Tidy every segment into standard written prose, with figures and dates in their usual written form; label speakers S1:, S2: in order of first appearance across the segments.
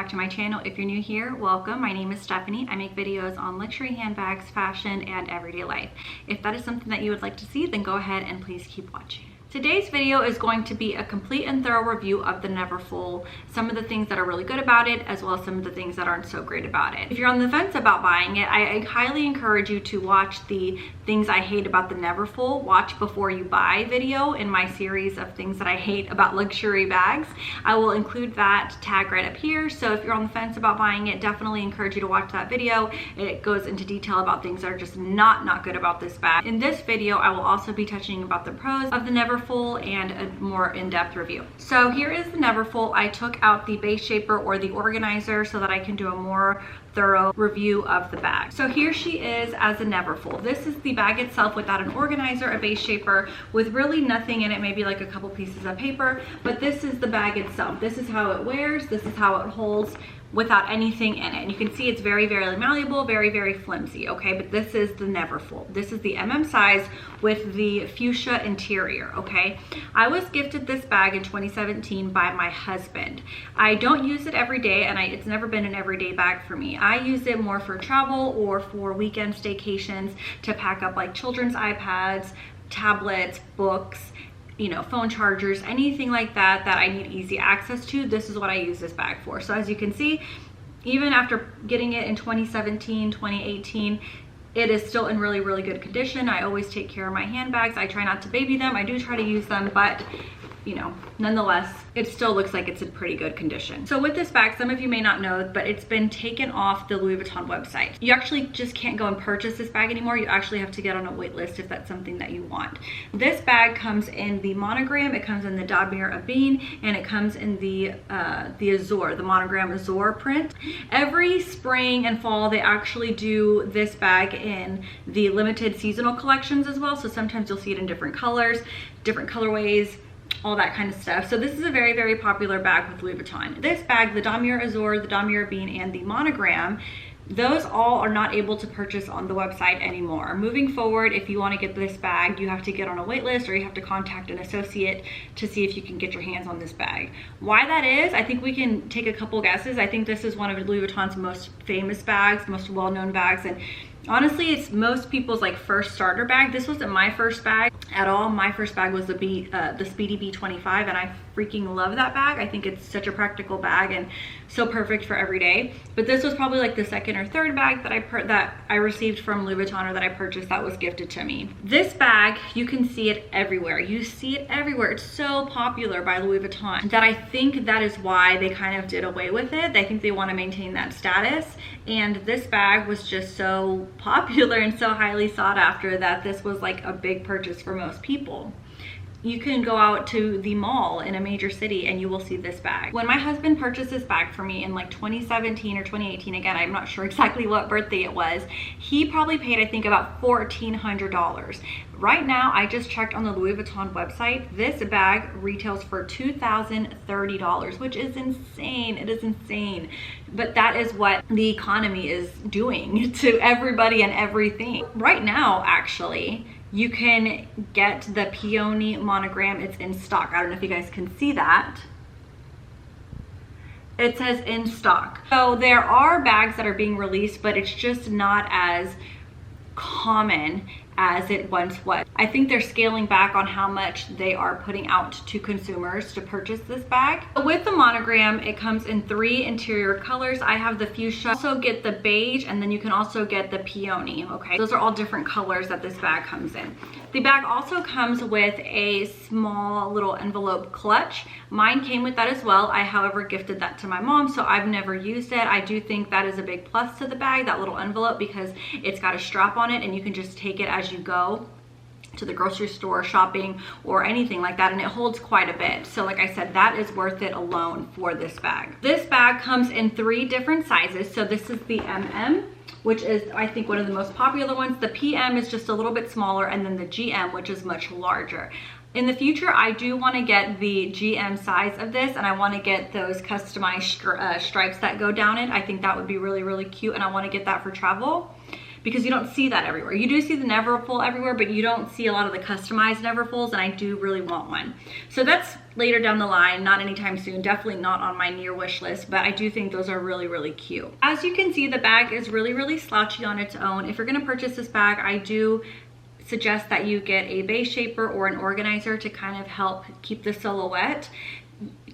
S1: back to my channel. If you're new here, welcome. My name is Stephanie. I make videos on luxury handbags, fashion, and everyday life. If that is something that you would like to see, then go ahead and please keep watching. Today's video is going to be a complete and thorough review of the Neverfull, some of the things that are really good about it, as well as some of the things that aren't so great about it. If you're on the fence about buying it, I highly encourage you to watch the things I hate about the Neverfull, watch before you buy video in my series of things that I hate about luxury bags. I will include that tag right up here, so if you're on the fence about buying it, definitely encourage you to watch that video. It goes into detail about things that are just not good about this bag. In this video, I will also be touching about the pros of the Neverfull and a more in-depth review. So here is the Neverfull. I took out the base shaper or the organizer so that I can do a more thorough review of the bag. So here she is as a Neverfull. This is the bag itself without an organizer, a base shaper, with really nothing in it, maybe like a couple pieces of paper, but this is the bag itself. This is how it wears, this is how it holds, without anything in it. And you can see it's very malleable, very flimsy, okay? But this is the Neverfull. This is the MM size with the fuchsia interior, okay? I was gifted this bag in 2017 by my husband. I don't use it every day, and it's never been an everyday bag for me. I use it more for travel or for weekend staycations to pack up like children's iPads, tablets, books, you know, phone chargers, anything like that that I need easy access to. This is what I use this bag for. So as you can see, even after getting it in 2017, 2018, it is still in really good condition. I always take care of my handbags. I try not to baby them. I do try to use them, but you know, nonetheless, it still looks like it's in pretty good condition. So with this bag, some of you may not know, but it's been taken off the Louis Vuitton website. You actually just can't go and purchase this bag anymore. You actually have to get on a wait list if that's something that you want. This bag comes in the monogram, it comes in the Damier Ebene, and it comes in the Azure, the monogram Azure print. Every spring and fall, they actually do this bag in the limited seasonal collections as well. So sometimes you'll see it in different colors, different colorways, all that kind of stuff. So this is a very popular bag with Louis Vuitton. This bag, the Damier Azure, the Damier Ebene, and the monogram, those all are not able to purchase on the website anymore. Moving forward, if you want to get this bag, you have to get on a wait list or you have to contact an associate to see if you can get your hands on this bag. Why that is, I think we can take a couple guesses. I think this is one of Louis Vuitton's most famous bags, most well-known bags, and honestly, it's most people's like first starter bag. This wasn't my first bag at all. My first bag was the Speedy B25, and I freaking love that bag. I think it's such a practical bag and so perfect for every day. But this was probably like the second or third bag that I received from Louis Vuitton, or that I purchased, that was gifted to me. This bag, you can see it everywhere. You see it everywhere. It's so popular by Louis Vuitton that I think that is why they kind of did away with it. I think they want to maintain that status. And this bag was just so popular and so highly sought after that this was like a big purchase for most people. You can go out to the mall in a major city and you will see this bag. When my husband purchased this bag for me in like 2017 or 2018, again, I'm not sure exactly what birthday it was, he probably paid, I think, about $1,400. Right now, I just checked on the Louis Vuitton website. This bag retails for $2,030, which is insane. It is insane. But that is what the economy is doing to everybody and everything. Right now, actually, you can get the Peony monogram. It's in stock. I don't know if you guys can see that. It says in stock. So there are bags that are being released, but it's just not as common as it once was. I think they're scaling back on how much they are putting out to consumers to purchase this bag. With the monogram, it comes in 3 interior colors. I have the fuchsia, also get the beige, and then you can also get the peony, okay? Those are all different colors that this bag comes in. The bag also comes with a small little envelope clutch. Mine came with that as well. I, however, gifted that to my mom, so I've never used it. I do think that is a big plus to the bag, that little envelope, because it's got a strap on it and you can just take it as you go to the grocery store, shopping, or anything like that, and it holds quite a bit. So like I said, that is worth it alone for this bag. This bag comes in 3 different sizes. So this is the MM, which is, I think, one of the most popular ones. The PM is just a little bit smaller, and then the GM, which is much larger. In the future, I do want to get the GM size of this, and I want to get those customized stripes that go down it. I think that would be really cute, and I want to get that for travel, because you don't see that everywhere. You do see the Neverfull everywhere, but you don't see a lot of the customized Neverfulls, and I do really want one. So that's later down the line, not anytime soon, definitely not on my near wish list, but I do think those are really, really cute. As you can see, the bag is really, really slouchy on its own. If you're gonna purchase this bag, I do suggest that you get a base shaper or an organizer to kind of help keep the silhouette.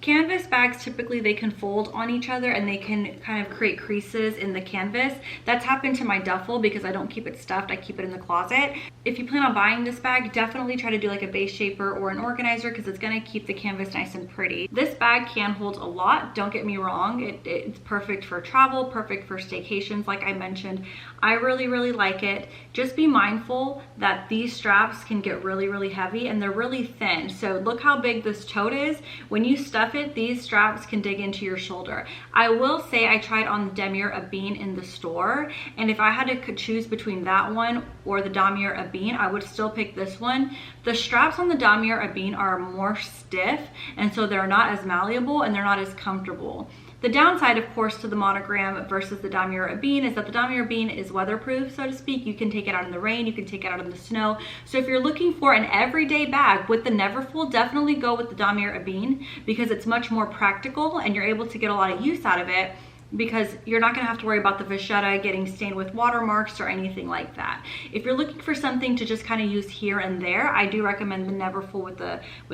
S1: Canvas bags, typically they can fold on each other and they can kind of create creases in the canvas. That's happened to my duffel because I don't keep it stuffed, I keep it in the closet. If you plan on buying this bag, definitely try to do like a base shaper or an organizer because it's gonna keep the canvas nice and pretty. This bag can hold a lot, don't get me wrong. It's perfect for travel, perfect for staycations like I mentioned. I really, really like it. Just be mindful that these straps can get really, really heavy and they're really thin. So look how big this tote is. When you stuff it, these straps can dig into your shoulder. I will say I tried on the Damier Ebene in the store, and if I had to choose between that one or the Damier Ebene, I would still pick this one. The straps on the Damier Ebene are more stiff, and so they're not as malleable and they're not as comfortable. The downside, of course, to the monogram versus the Damier Ebene is that the Damier Ebene is weatherproof, so to speak. You can take it out in the rain, you can take it out in the snow. So if you're looking for an everyday bag with the Neverfull, definitely go with the Damier Ebene because it's much more practical and you're able to get a lot of use out of it, because you're not gonna have to worry about the vachetta getting stained with watermarks or anything like that. If you're looking for something to just kind of use here and there, I do recommend the Neverfull with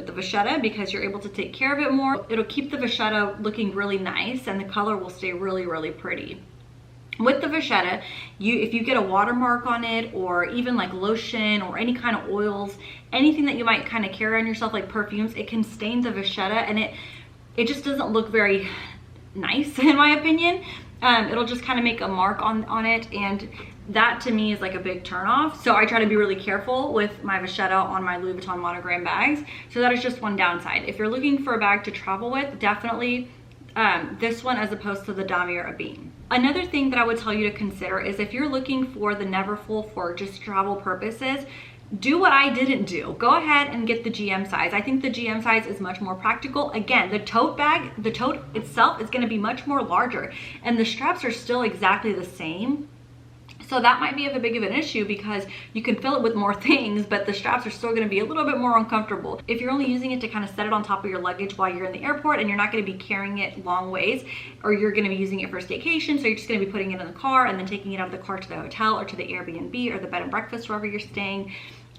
S1: the vachetta because you're able to take care of it more. It'll keep the vachetta looking really nice and the color will stay really, really pretty. With the vachetta, if you get a watermark on it or even like lotion or any kind of oils, anything that you might kind of carry on yourself like perfumes, it can stain the vachetta and it just doesn't look very nice in my opinion. It'll just kind of make a mark on it, and that to me is like a big turn off. So I try to be really careful with my vachetta on my Louis Vuitton monogram bags. So that is just one downside. If you're looking for a bag to travel with, definitely this one as opposed to the Damier Ebene. Another thing that I would tell you to consider is if you're looking for the Neverfull for just travel purposes, do what I didn't do. Go ahead and get the GM size. I think the GM size is much more practical. Again, the tote bag, the tote itself is gonna be much more larger and the straps are still exactly the same. So that might be a big of an issue because you can fill it with more things, but the straps are still gonna be a little bit more uncomfortable. If you're only using it to kind of set it on top of your luggage while you're in the airport and you're not gonna be carrying it long ways, or you're gonna be using it for staycation, so you're just gonna be putting it in the car and then taking it out of the car to the hotel or to the Airbnb or the bed and breakfast wherever you're staying,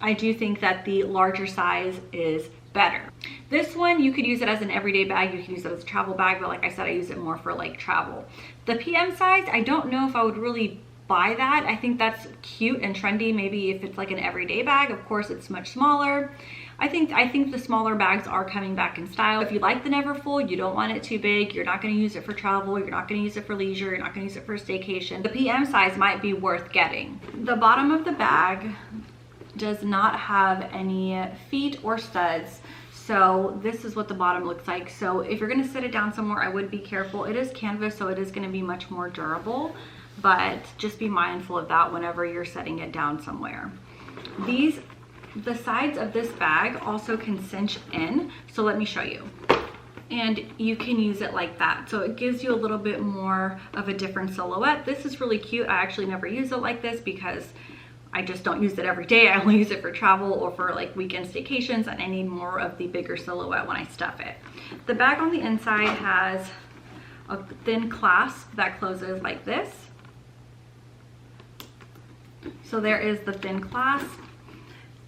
S1: I do think that the larger size is better. This one, you could use it as an everyday bag, you can use it as a travel bag, but like I said, I use it more for like travel. The PM size, I don't know if I would really buy that. I think that's cute and trendy, maybe if it's like an everyday bag. Of course, it's much smaller. I think the smaller bags are coming back in style. If you like the Neverfull, you don't want it too big, you're not gonna use it for travel, you're not gonna use it for leisure, you're not gonna use it for staycation, the PM size might be worth getting. The bottom of the bag does not have any feet or studs, so this is what the bottom looks like. So if you're going to sit it down somewhere, I would be careful. It is canvas, so it is going to be much more durable, but just be mindful of that whenever you're setting it down somewhere. The sides of this bag also can cinch in, so let me show you. And you can use it like that, so it gives you a little bit more of a different silhouette. This is really cute. I actually never use it like this because I just don't use it every day. I only use it for travel or for like weekend staycations, and I need more of the bigger silhouette when I stuff it. The bag on the inside has a thin clasp that closes like this. So there is the thin clasp.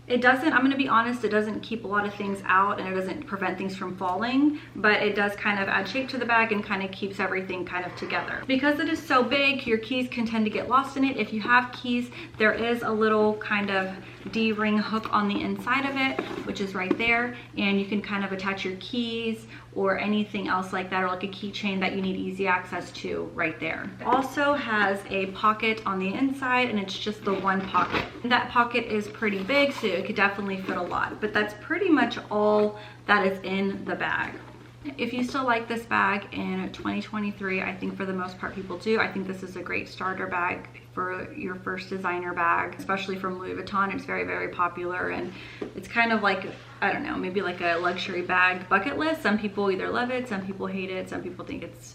S1: It doesn't, I'm gonna be honest, it doesn't keep a lot of things out and it doesn't prevent things from falling, but it does kind of add shape to the bag and kind of keeps everything kind of together. Because it is so big, your keys can tend to get lost in it. If you have keys, there is a little kind of D-ring hook on the inside of it, which is right there, and you can kind of attach your keys or anything else like that, or like a keychain that you need easy access to right there. It also has a pocket on the inside, and it's just the one pocket. That pocket is pretty big, so it could definitely fit a lot, but that's pretty much all that is in the bag. If you still like this bag in 2023, I think for the most part people do. I think this is a great starter bag for your first designer bag, especially from Louis Vuitton. It's very, very popular, and it's kind of like, I don't know, maybe like a luxury bag bucket list. Some people either love it, some people hate it, some people think it's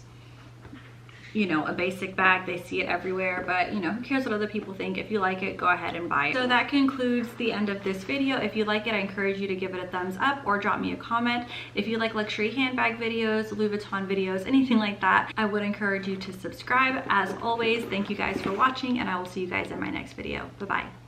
S1: you know, a basic bag. They see it everywhere, but you know, who cares what other people think? If you like it, go ahead and buy it. So that concludes the end of this video. If you like it, I encourage you to give it a thumbs up or drop me a comment. If you like luxury handbag videos, Louis Vuitton videos, anything like that, I would encourage you to subscribe. As always, thank you guys for watching, and I will see you guys in my next video. Bye-bye.